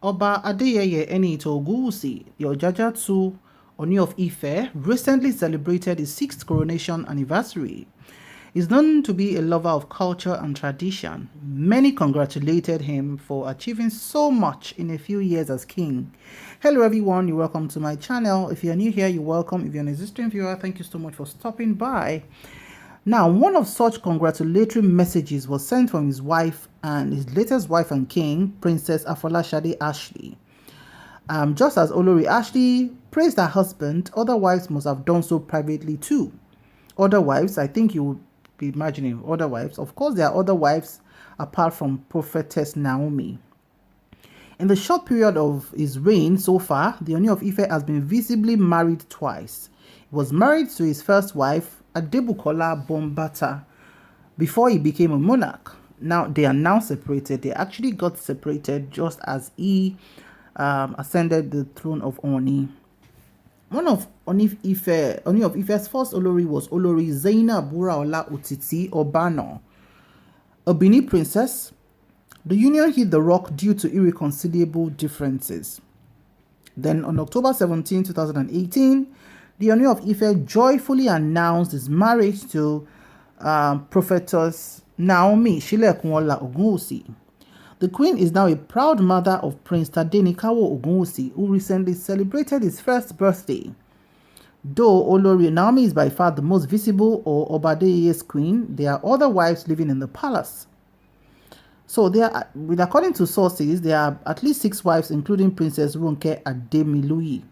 Oba Adeyeye Enito Ogunwusi, the Ojajatu Ooni of Ife, recently celebrated his 6th coronation anniversary. He's known to be a lover of culture and tradition. Many congratulated him for achieving so much in a few years as king. Hello everyone, you're welcome to my channel. If you're new here, you're welcome. If you're an existing viewer, thank you so much for stopping by. Now, one of such congratulatory messages was sent from his wife and his latest wife and king, Princess Afolashade Ashley. Just as Olori Ashley praised her husband, other wives must have done so privately too. Other wives, I think you would be imagining other wives. Of course, there are other wives apart from Prophetess Naomi. In the short period of his reign so far, the Ooni of Ife has been visibly married twice. He was married to his first wife, Adebukola Bombata, before he became a monarch. Now they are now separated. They actually got separated just as he ascended the throne of Oni. One of Ooni of Ife's first Olori was Olori Zainab Buraola Otiti Obano, a Benin princess. The union hit the rock due to irreconcilable differences. Then on October 17, 2018, the Ooni of Ife joyfully announced his marriage to Prophetess Naomi Shilekunwola Ogunwusi. The queen is now a proud mother of Prince Tadenikawo Ogunwusi, who recently celebrated his first birthday. Though olorinaomi is by far the most visible or Oba Adeyeye's queen, there are other wives living in the palace. So according to sources, there are at least 6 wives, including Princess Ronke Ademiluyi.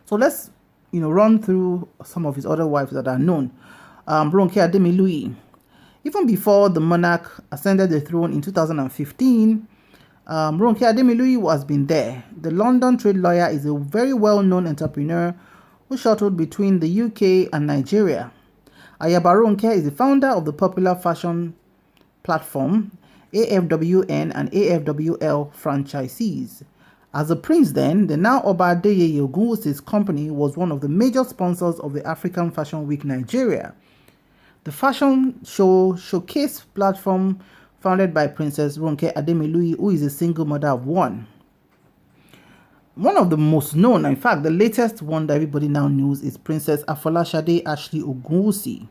So let's run through some of his other wives that are known. Ronke Ademiluyi. Even before the monarch ascended the throne in 2015, Ronke Ademiluyi has been there. The London trade lawyer is a very well-known entrepreneur who shuttled between the UK and Nigeria. Ayaba Ronke is the founder of the popular fashion platform AFWN and AFWL franchisees. As a prince then, the now Oba Adeyeye Ogunwusi's company was one of the major sponsors of the African Fashion Week Nigeria. The fashion showcase platform founded by Princess Ronke Ademiluyi, who is a single mother of 1. One of the most known, in fact, the latest one that everybody now knows is Princess Afolashade Ashley Ogunwusi.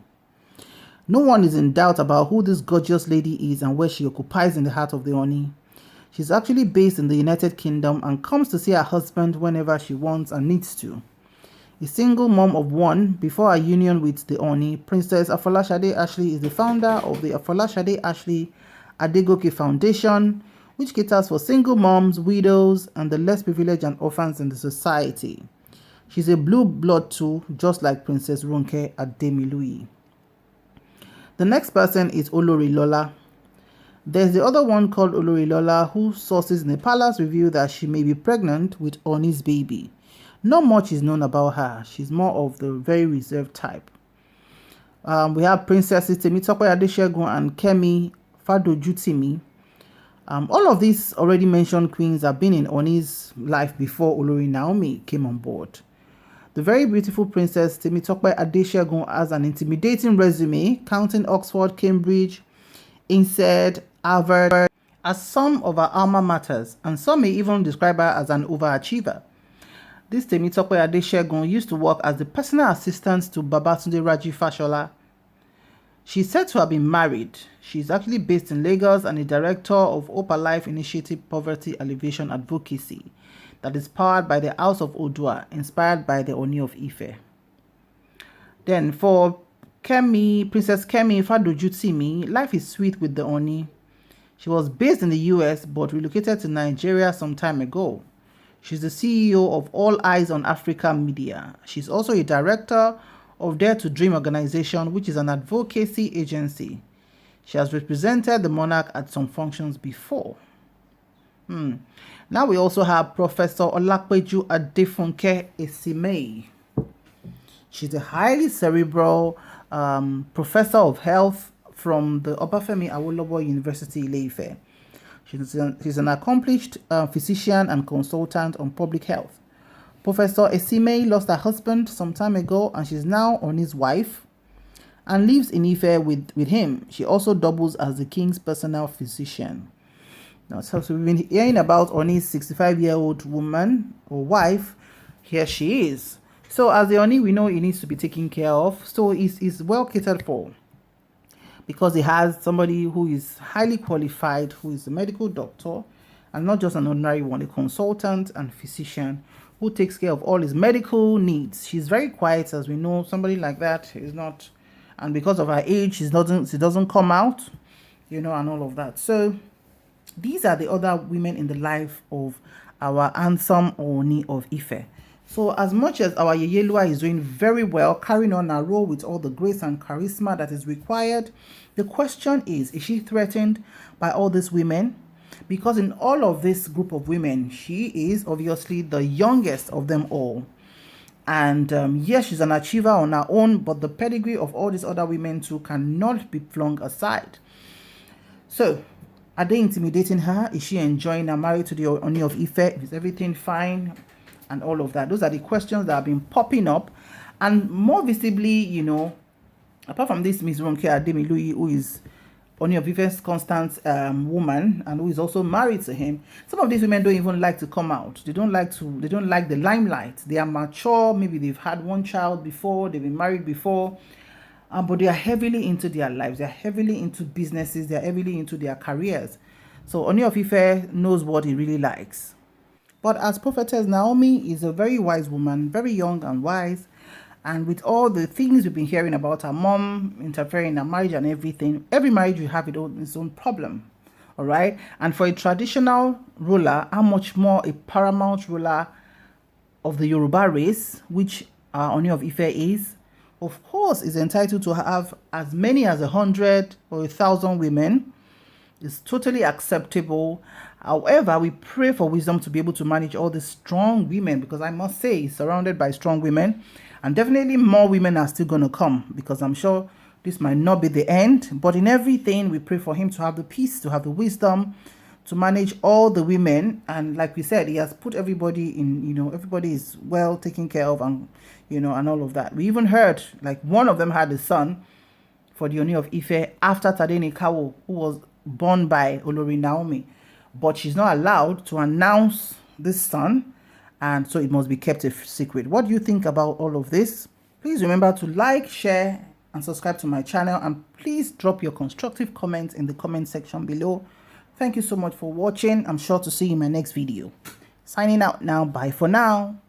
No one is in doubt about who this gorgeous lady is and where she occupies in the heart of the Oni. She's actually based in the United Kingdom and comes to see her husband whenever she wants and needs to. A single mom of 1 before her union with the Oni, Princess Afolashade Ashley is the founder of the Afolashade Ashley Adegoke Foundation, which caters for single moms, widows, and the less privileged and orphans in the society. She's a blue blood too, just like Princess Ronke Ademiluyi. The next person is Olori Lola. There's the other one called Olori Lola, whose sources in the palace reveal that she may be pregnant with Oni's baby. Not much is known about her. She's more of the very reserved type. We have Princesses Temitope Adeshegun and Kemi Fadojutimi. All of these already mentioned queens have been in Oni's life before olorinaomi came on board. The very beautiful Princess Temitope Adeshegun has an intimidating resume, counting Oxford, Cambridge, INSEAD, Harvard as some of her alma maters, and some may even describe her as an overachiever. This Temitope Adeshegun used to work as the personal assistant to Babatunde Raji Fashola. She's said to have been married. She's actually based in Lagos and a director of Opa Life Initiative Poverty Alleviation Advocacy that is powered by the House of Odua, inspired by the Ooni of Ife. Then for Princess Kemi Fadojutimi, life is sweet with the Oni. She was based in the US but relocated to Nigeria some time ago. She's the CEO of All Eyes on Africa Media. She's also a director of Dare to Dream organization, which is an advocacy agency. She has represented the monarch at some functions before. Now we also have Professor Olakpeju Adefunke Esimei. She's a highly cerebral professor of health from the Obafemi Awolowo University, Ile-Ife. She's an accomplished physician and consultant on public health. Professor Esimei lost her husband some time ago and she's now Oni's wife and lives in Ife with him. She also doubles as the king's personal physician. Now, so we've been hearing about Oni's 65-year-old woman or wife. Here she is. So as the Oni, we know he needs to be taken care of. So he's well catered for, because he has somebody who is highly qualified, who is a medical doctor, and not just an ordinary one, a consultant and physician who takes care of all his medical needs. She's very quiet, as we know. Somebody like that is not, and because of her age, she doesn't come out, and all of that. So these are the other women in the life of our handsome Ooni of Ife. So as much as our Yeyelua is doing very well, carrying on her role with all the grace and charisma that is required, the question is she threatened by all these women? Because in all of this group of women, she is obviously the youngest of them all. And yes, she's an achiever on her own, but the pedigree of all these other women too cannot be flung aside. So, are they intimidating her? Is she enjoying her marriage to the Ooni of Ife? Is everything fine? And all of that. Those are the questions that have been popping up. And more visibly, apart from this Miss Ronke Ademiluyi, who is Ooni of Ife's constant woman and who is also married to him, some of these women don't even like to come out. They don't like the limelight. They are mature. Maybe they've had one child before, they've been married before. But they are heavily into their lives. They are heavily into businesses. They are heavily into their careers. So Ooni of Ife knows what he really likes. But as Prophetess Naomi is a very wise woman, very young and wise, and with all the things we've been hearing about her mom interfering in her marriage and everything, every marriage will have its own problem, all right? And for a traditional ruler, how much more a paramount ruler of the Yoruba race, which Ooni of Ife is, of course, is entitled to have as many as 100 or 1,000 women. It's totally acceptable. However, we pray for wisdom to be able to manage all the strong women, because I must say he's surrounded by strong women, and definitely more women are still going to come, because I'm sure this might not be the end. But in everything, we pray for him to have the peace, to have the wisdom to manage all the women. And like we said, he has put everybody in, everybody is well taken care of, and and all of that. We even heard like one of them had a son for the Ooni of Ife after Tadenikawo, who was born by olorinaomi, but she's not allowed to announce this son, and so it must be kept a secret. What do you think about all of this? Please remember to like, share, and subscribe to my channel, and please drop your constructive comments in the comment section below. Thank you so much for watching. I'm sure to see you in my next video. Signing out now. Bye for now.